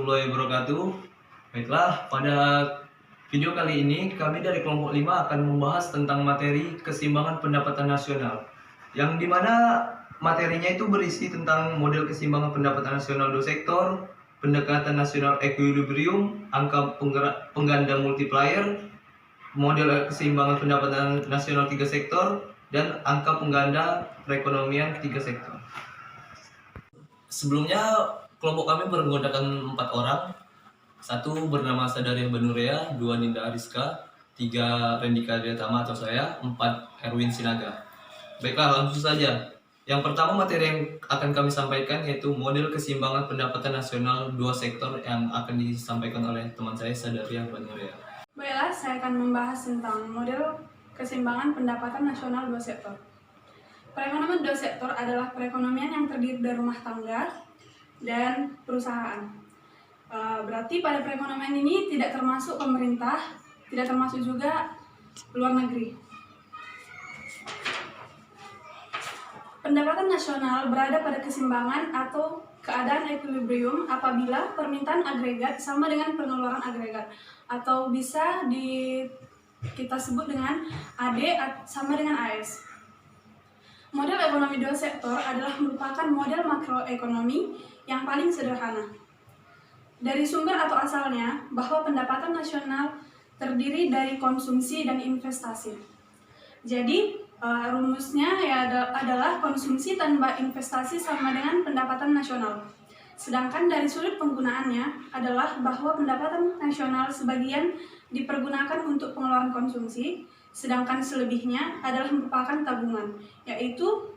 warahmatullahi wabarakatuh. Baiklah, pada video kali ini kami dari kelompok 5 akan membahas tentang materi keseimbangan pendapatan nasional, yang dimana materinya itu berisi tentang model keseimbangan pendapatan nasional dua sektor, pendekatan nasional equilibrium, angka pengganda multiplier, model keseimbangan pendapatan nasional tiga sektor, dan angka pengganda perekonomian tiga sektor. Sebelumnya kelompok kami menggunakan 4 orang. 1 bernama Sadaria Banurea, 2 Ninda Ariska, 3 Rendika Diatama atau saya, 4 Erwin Sinaga. Baiklah, langsung saja. Yang pertama materi yang akan kami sampaikan yaitu model keseimbangan pendapatan nasional dua sektor yang akan disampaikan oleh teman saya Sadaria Banurea. Baiklah, saya akan membahas tentang model keseimbangan pendapatan nasional dua sektor. Perekonomian dua sektor adalah perekonomian yang terdiri dari rumah tangga dan perusahaan. Berarti pada perekonomian ini tidak termasuk pemerintah, tidak termasuk juga luar negeri. Pendapatan nasional berada pada keseimbangan atau keadaan equilibrium apabila permintaan agregat sama dengan pengeluaran agregat, atau bisa kita sebut dengan AD sama dengan AS. Model ekonomi dua sektor adalah merupakan model makroekonomi yang paling sederhana. Dari sumber atau asalnya, bahwa pendapatan nasional terdiri dari konsumsi dan investasi. Jadi, rumusnya adalah konsumsi tambah investasi sama dengan pendapatan nasional. Sedangkan dari sudut penggunaannya adalah bahwa pendapatan nasional sebagian dipergunakan untuk pengeluaran konsumsi, sedangkan selebihnya adalah merupakan tabungan, yaitu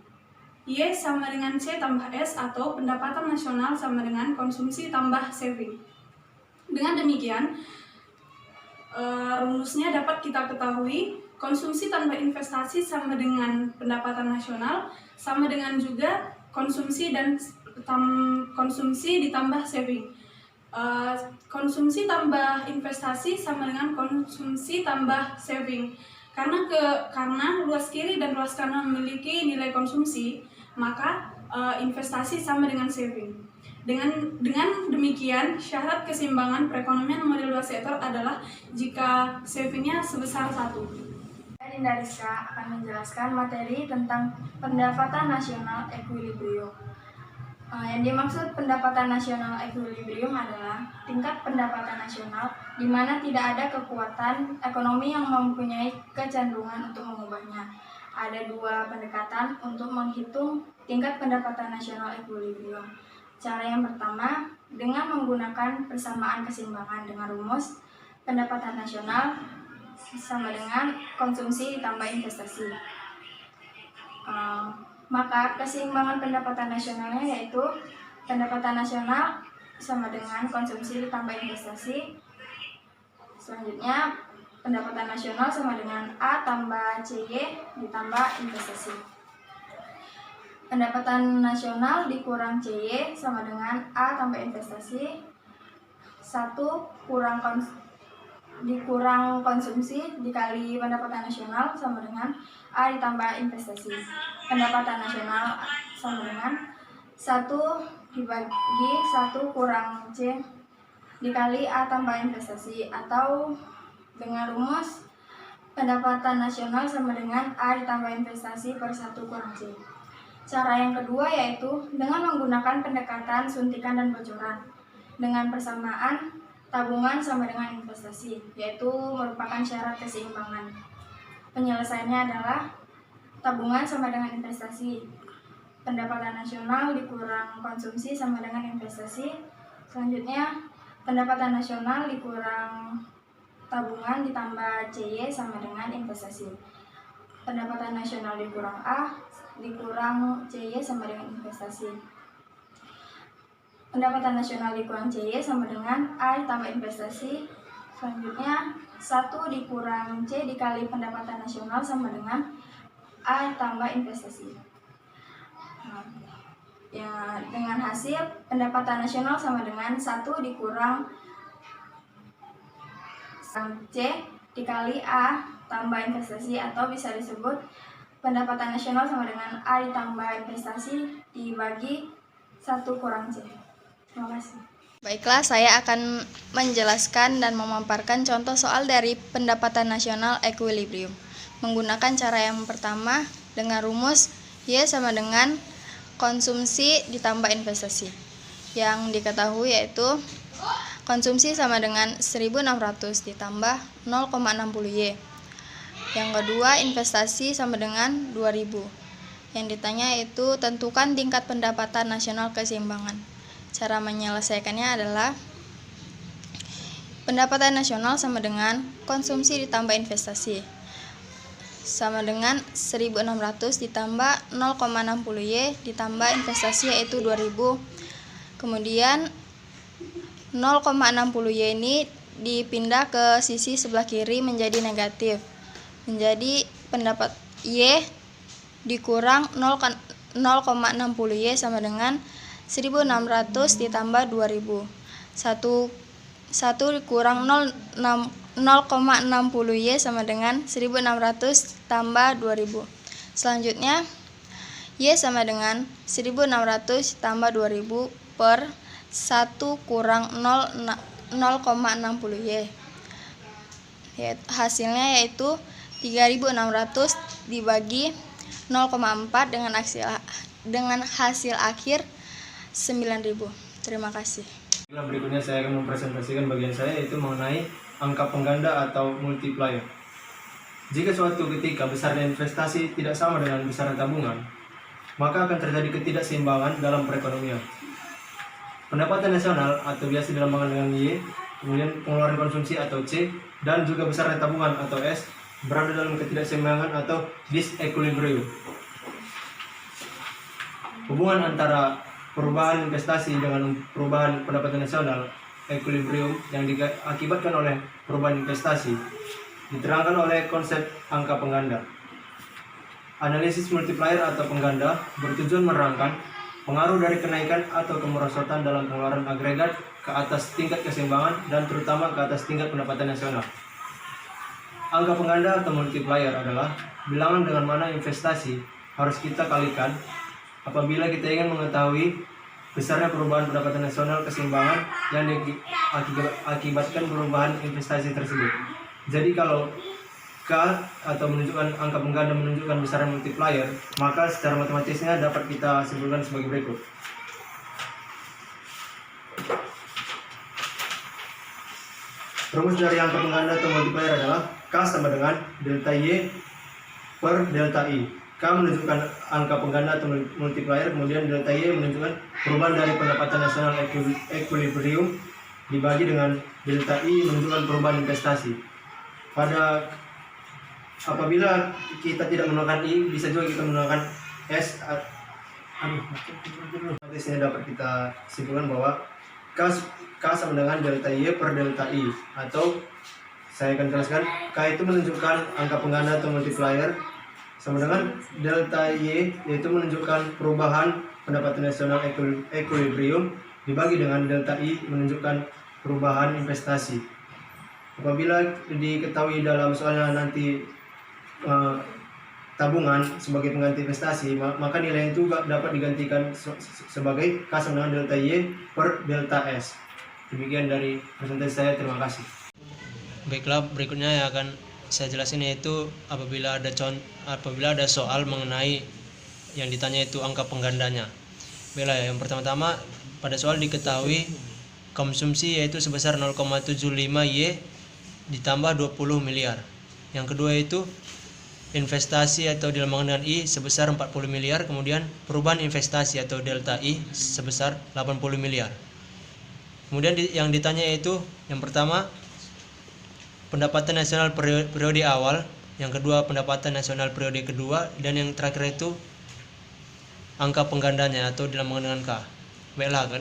Y sama dengan C tambah S atau pendapatan nasional sama dengan konsumsi tambah saving. Dengan demikian, rumusnya dapat kita ketahui, konsumsi tambah investasi sama dengan pendapatan nasional, sama dengan juga konsumsi ditambah saving. Konsumsi tambah investasi sama dengan konsumsi tambah saving. Karena luas kiri dan luas kanan memiliki nilai konsumsi, maka investasi sama dengan saving. Dengan demikian, syarat keseimbangan perekonomian model dua sektor adalah jika savingnya sebesar 1. Ninda Rizka akan menjelaskan materi tentang pendapatan nasional equilibrium. Yang dimaksud pendapatan nasional equilibrium adalah tingkat pendapatan nasional di mana tidak ada kekuatan ekonomi yang mempunyai kecenderungan untuk mengubahnya. Ada 2 pendekatan untuk menghitung tingkat pendapatan nasional equilibrium. Cara yang pertama dengan menggunakan persamaan keseimbangan dengan rumus pendapatan nasional sama dengan konsumsi ditambah investasi. Maka keseimbangan pendapatan nasionalnya yaitu pendapatan nasional sama dengan konsumsi ditambah investasi. Selanjutnya pendapatan nasional sama dengan A tambah CY ditambah investasi. Pendapatan nasional dikurang CY sama dengan A tambah investasi. 1 dikurang konsumsi dikali pendapatan nasional sama dengan A ditambah investasi. Pendapatan nasional sama dengan 1 dibagi 1 kurang C dikali A tambah investasi, atau dengan rumus pendapatan nasional sama dengan A ditambah investasi per 1 kurang C. Cara yang kedua yaitu dengan menggunakan pendekatan suntikan dan bocoran dengan persamaan tabungan sama dengan investasi, yaitu merupakan syarat keseimbangan. Penyelesaiannya adalah tabungan sama dengan investasi, pendapatan nasional dikurang konsumsi sama dengan investasi. Selanjutnya pendapatan nasional dikurang tabungan ditambah CY sama dengan investasi. Pendapatan nasional dikurang A dikurang CY sama dengan investasi. Pendapatan nasional dikurang CY sama dengan A ditambah investasi. Selanjutnya 1 dikurang C dikali pendapatan nasional sama dengan A tambah investasi. Dengan hasil pendapatan nasional sama dengan 1 dikurang C dikali A tambah investasi, atau bisa disebut pendapatan nasional sama dengan A ditambah investasi dibagi 1 kurang C. Terima kasih. Baiklah, saya akan menjelaskan dan memaparkan contoh soal dari pendapatan nasional equilibrium. Menggunakan cara yang pertama dengan rumus Y sama dengan konsumsi ditambah investasi. Yang diketahui yaitu konsumsi sama dengan 1.600 ditambah 0,60 Y. Yang kedua, investasi sama dengan 2.000. Yang ditanya yaitu tentukan tingkat pendapatan nasional keseimbangan. Cara menyelesaikannya adalah pendapatan nasional sama dengan konsumsi ditambah investasi sama dengan 1.600 ditambah 0,60Y ditambah investasi yaitu 2.000. Kemudian 0,60Y ini dipindah ke sisi sebelah kiri menjadi negatif. Menjadi pendapat Y dikurang 0,60Y sama dengan 1.600 ditambah 2.000. 1 dikurang 0,60Y sama dengan 1.600 tambah 2.000. Selanjutnya, Y sama dengan 1.600 tambah 2.000 per 1 kurang 0,60Y. Hasilnya yaitu 3.600 dibagi 0,4 dengan hasil akhir 9.000. Terima kasih. Berikutnya saya akan mempresentasikan bagian saya, yaitu mengenai angka pengganda atau multiplier. Jika suatu ketika besarnya investasi tidak sama dengan besaran tabungan, maka akan terjadi ketidakseimbangan dalam perekonomian. Pendapatan nasional atau biasa dilambangkan dengan Y, kemudian pengeluaran konsumsi atau C, dan juga besaran tabungan atau S berada dalam ketidakseimbangan atau disequilibrium. Hubungan antara perubahan investasi dengan perubahan pendapatan nasional equilibrium yang diakibatkan oleh perubahan investasi diterangkan oleh konsep angka pengganda. Analisis multiplier atau pengganda bertujuan menerangkan pengaruh dari kenaikan atau kemerosotan dalam pengeluaran agregat ke atas tingkat keseimbangan dan terutama ke atas tingkat pendapatan nasional. Angka pengganda atau multiplier adalah bilangan dengan mana investasi harus kita kalikan apabila kita ingin mengetahui besarnya perubahan pendapatan nasional keseimbangan yang diakibatkan perubahan investasi tersebut. Jadi kalau K atau menunjukkan angka pengganda menunjukkan besaran multiplier, maka secara matematisnya dapat kita simpulkan sebagai berikut. Rumus dari angka pengganda atau multiplier adalah K sama dengan delta Y per delta I. K menunjukkan angka pengganda atau multiplier, kemudian delta Y menunjukkan perubahan dari pendapatan nasional equilibrium dibagi dengan delta I menunjukkan perubahan investasi. Apabila kita tidak menggunakan I, bisa juga kita menggunakan S. Nanti sini dapat kita simpulkan bahwa K sama dengan delta Y per delta I, atau saya akan jelaskan, K itu menunjukkan angka pengganda atau multiplier sama dengan delta Y, yaitu menunjukkan perubahan pendapatan nasional equilibrium dibagi dengan delta I menunjukkan perubahan investasi. Apabila diketahui dalam soalnya nanti tabungan sebagai pengganti investasi, maka nilai itu dapat digantikan sebagai K sama dengan delta Y per delta S. Demikian dari presentasi saya, terima kasih. Baiklah, berikutnya yang akan saya jelasin yaitu apabila ada soal mengenai yang ditanya itu angka penggandanya. Baiklah, yang pertama-tama pada soal diketahui konsumsi yaitu sebesar 0,75Y ditambah 20 miliar. Yang kedua itu investasi atau dilambangkan dengan I sebesar 40 miliar, kemudian perubahan investasi atau delta I sebesar 80 miliar. Kemudian yang ditanya yaitu yang pertama pendapatan nasional periode awal, yang kedua pendapatan nasional periode kedua, dan yang terakhir itu angka penggandanya atau dilambangkan dengan K. Baiklah,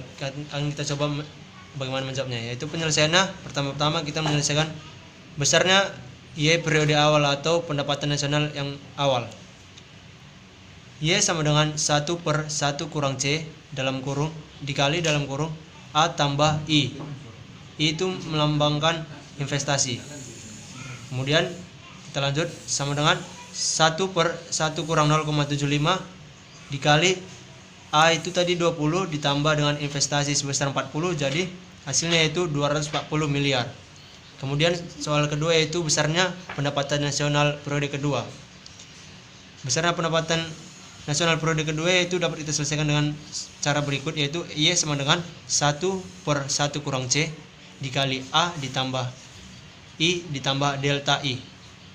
kita coba bagaimana menjawabnya. Yaitu penyelesaiannya pertama-tama kita menyelesaikan besarnya Y periode awal atau pendapatan nasional yang awal. Y sama dengan 1 per 1 kurang C dalam kurung dikali dalam kurung A tambah I. I itu melambangkan investasi. Kemudian kita lanjut sama dengan 1 per 1 kurang 0,75 dikali A itu tadi 20 ditambah dengan investasi sebesar 40, jadi hasilnya yaitu 240 miliar. Kemudian soal kedua yaitu besarnya pendapatan nasional periode kedua. Besarnya pendapatan nasional periode kedua yaitu dapat kita selesaikan dengan cara berikut, yaitu Y sama dengan 1/1 kurang C dikali A ditambah I ditambah delta I.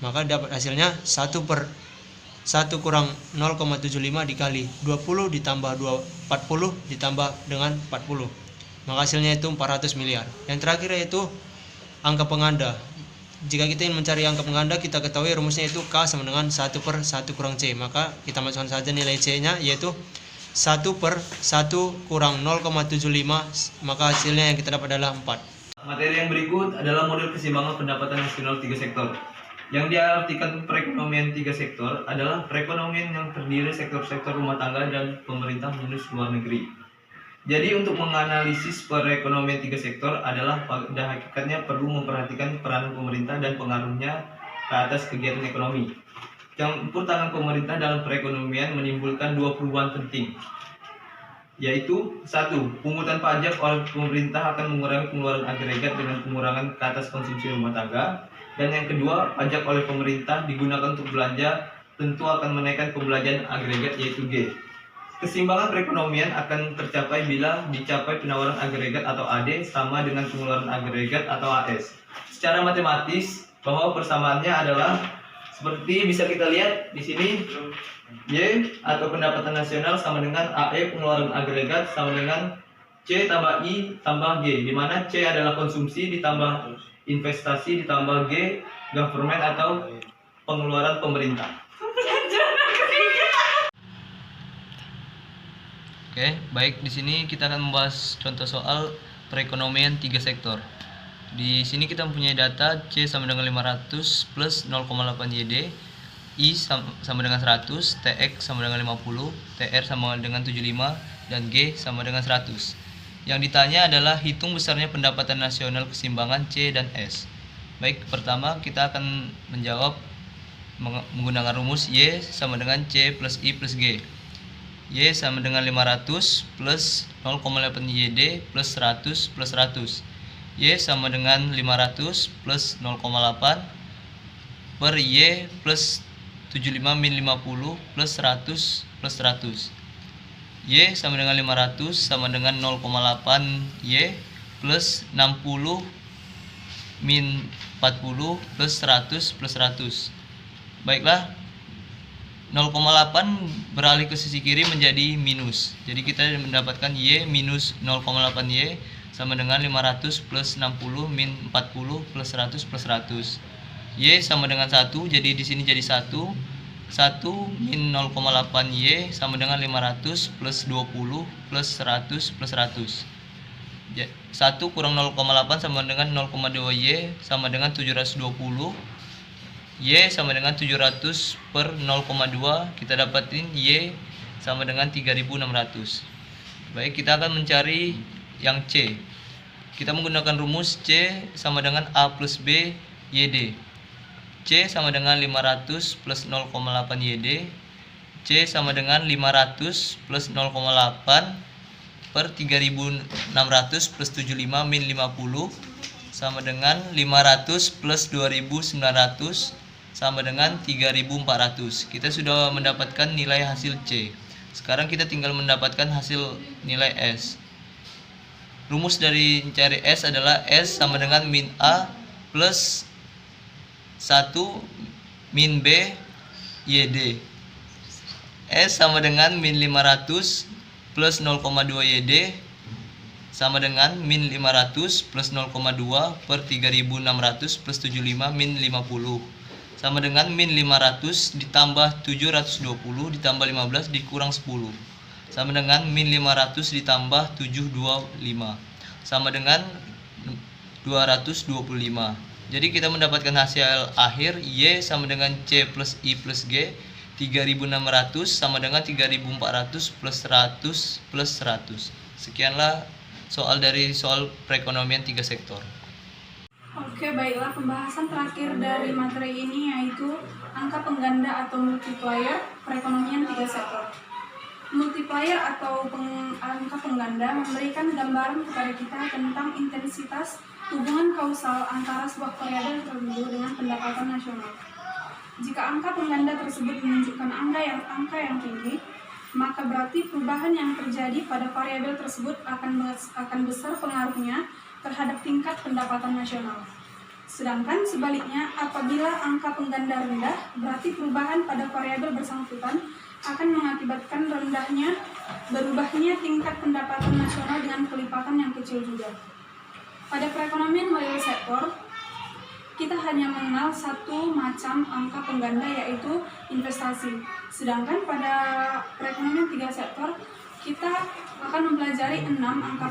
Maka dapat hasilnya 1/1 kurang 0,75 dikali 20 ditambah 40 ditambah dengan 40. Maka hasilnya itu 400 miliar. Yang terakhir yaitu angka penganda. Jika kita ingin mencari angka penganda, kita ketahui rumusnya itu K sama dengan 1/1 kurang C. Maka kita masukkan saja nilai C-nya, yaitu 1/1 kurang 0,75. Maka hasilnya yang kita dapat adalah 4. Materi yang berikut adalah model keseimbangan pendapatan nasional 3 sektor. Yang diartikan perekonomian 3 sektor adalah perekonomian yang terdiri sektor-sektor rumah tangga dan pemerintah minus luar negeri. Jadi untuk menganalisis perekonomian 3 sektor adalah pada hakikatnya perlu memperhatikan peranan pemerintah dan pengaruhnya ke atas kegiatan ekonomi. Campur tangan pemerintah dalam perekonomian menimbulkan 2 perubahan penting, yaitu 1. Pungutan pajak oleh pemerintah akan mengurangi pengeluaran agregat dengan pengurangan ke atas konsumsi rumah tangga. Dan yang kedua, pajak oleh pemerintah digunakan untuk belanja tentu akan menaikkan pembelanjaan agregat, yaitu G. Keseimbangan perekonomian akan tercapai bila dicapai penawaran agregat atau AD sama dengan pengeluaran agregat atau AS. Secara matematis, bahwa persamaannya adalah seperti bisa kita lihat di sini, Y atau pendapatan nasional sama dengan AE pengeluaran agregat sama dengan C tambah I tambah G, di mana C adalah konsumsi ditambah investasi ditambah G government atau pengeluaran pemerintah. Oke, baik, di sini kita akan membahas contoh soal perekonomian 3 sektor. Di sini kita mempunyai data C sama dengan 500 plus 0,8 YD, I sama dengan 100, TX sama dengan 50, TR sama dengan 75, dan G sama dengan 100. Yang ditanya adalah hitung besarnya pendapatan nasional keseimbangan C dan S. Baik, pertama kita akan menjawab menggunakan rumus Y sama dengan C plus I plus G. Y sama dengan 500 plus 0,8 YD plus 100 plus 100. Y sama dengan 500 plus 0,8 per Y plus 75 min 50 plus 100 plus 100. Y sama dengan 500 sama dengan 0,8 Y plus 60 min 40 plus 100 plus 100. Baiklah, 0,8 beralih ke sisi kiri menjadi minus. Jadi kita mendapatkan Y minus 0,8 Y sama dengan 500 plus 60 min 40 plus 100 plus 100. Y sama dengan 1, jadi di sini jadi 1. 1 min 0,8 Y sama dengan 500 plus 20 plus 100 plus 100. 1 kurang 0,8 sama dengan 0,2 Y sama dengan 720. Y sama dengan 700 per 0,2, kita dapatin Y sama dengan 3600. Baik, kita akan mencari yang C. Kita menggunakan rumus C sama dengan A plus B YD. C sama dengan 500 plus 0,8 YD. C sama dengan 500 plus 0,8 per 3600 plus 75 min 50 sama dengan 500 plus 2900 sama dengan 3400. Kita sudah mendapatkan nilai hasil C. Sekarang kita tinggal mendapatkan hasil nilai S. Rumus dari mencari S adalah S sama dengan min A plus 1 min B YD. S sama dengan min 500 plus 0,2 YD sama dengan min 500 plus 0,2 per 3600 plus 75 min 50 sama dengan min 500 ditambah 720 ditambah 15 dikurang 10 sama dengan min 500 ditambah 725 sama dengan 225. Jadi kita mendapatkan hasil akhir Y sama dengan C plus I plus G 3600 sama dengan 3400 plus 100 plus 100. Sekianlah soal dari soal perekonomian 3 sektor. Oke, baiklah, pembahasan terakhir dari materi ini yaitu angka pengganda atau multiplier perekonomian 3 sektor. Multiplier atau angka pengganda memberikan gambaran kepada kita tentang intensitas hubungan kausal antara sebuah variabel tertentu dengan pendapatan nasional. Jika angka pengganda tersebut menunjukkan angka yang tinggi, maka berarti perubahan yang terjadi pada variabel tersebut akan besar pengaruhnya terhadap tingkat pendapatan nasional. Sedangkan sebaliknya, apabila angka pengganda rendah, berarti perubahan pada variabel bersangkutan akan mengakibatkan berubahnya tingkat pendapatan nasional dengan kelipatan yang kecil juga. Pada perekonomian real sektor, kita hanya mengenal satu macam angka pengganda, yaitu investasi. Sedangkan pada perekonomian tiga sektor, kita akan mempelajari 6 angka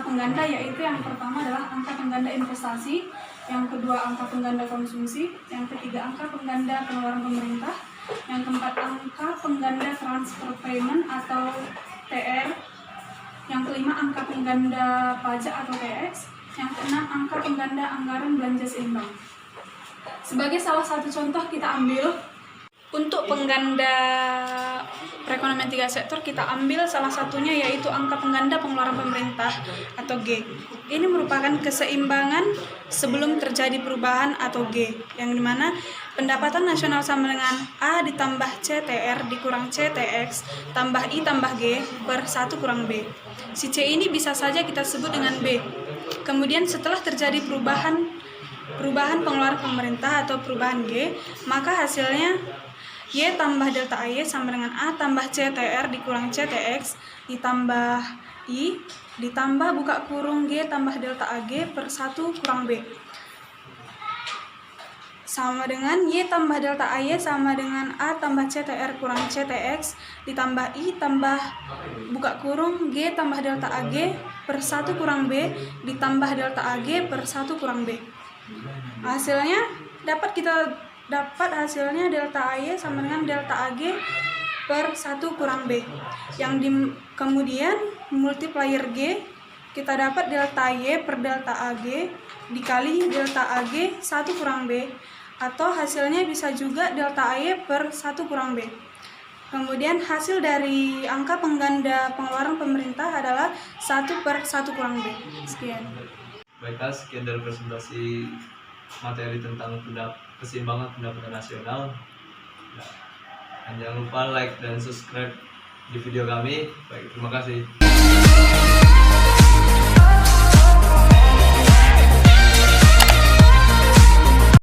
pengganda, yaitu yang pertama adalah angka pengganda investasi, yang kedua angka pengganda konsumsi, yang ketiga angka pengganda pengeluaran pemerintah, yang keempat angka pengganda transfer payment atau TR, yang kelima angka pengganda pajak atau TX, yang keenam angka pengganda anggaran belanja seimbang. Sebagai salah satu contoh kita ambil untuk pengganda perekonomian tiga sektor, kita ambil salah satunya yaitu angka pengganda pengeluaran pemerintah atau G. Ini merupakan keseimbangan sebelum terjadi perubahan atau G, yang dimana pendapatan nasional sama dengan A ditambah CTR dikurang CTX tambah I tambah G per 1 kurang B. Si C ini bisa saja kita sebut dengan B. Kemudian setelah terjadi perubahan pengeluaran pemerintah atau perubahan G, maka hasilnya Y tambah delta AY sama dengan A tambah CTR dikurang CTX ditambah I ditambah buka kurung G tambah delta AG per 1 kurang B. Sama dengan Y tambah delta AY sama dengan A tambah CTR kurang CTX ditambah I tambah buka kurung G tambah delta AG per 1 kurang B ditambah delta AG per 1 kurang B. Hasilnya dapat hasilnya delta AY sama dengan delta AG per 1 kurang B. Kemudian multiplier G, kita dapat delta Y per delta AG dikali delta AG 1 kurang B, atau hasilnya bisa juga delta AY per 1 kurang B. Kemudian hasil dari angka pengganda pengeluaran pemerintah adalah 1 per 1 kurang B. Sekian. Baiklah, sekian dari presentasi materi tentang keseimbangan pendapatan nasional. Dan jangan lupa like dan subscribe di video kami. Baik, terima kasih.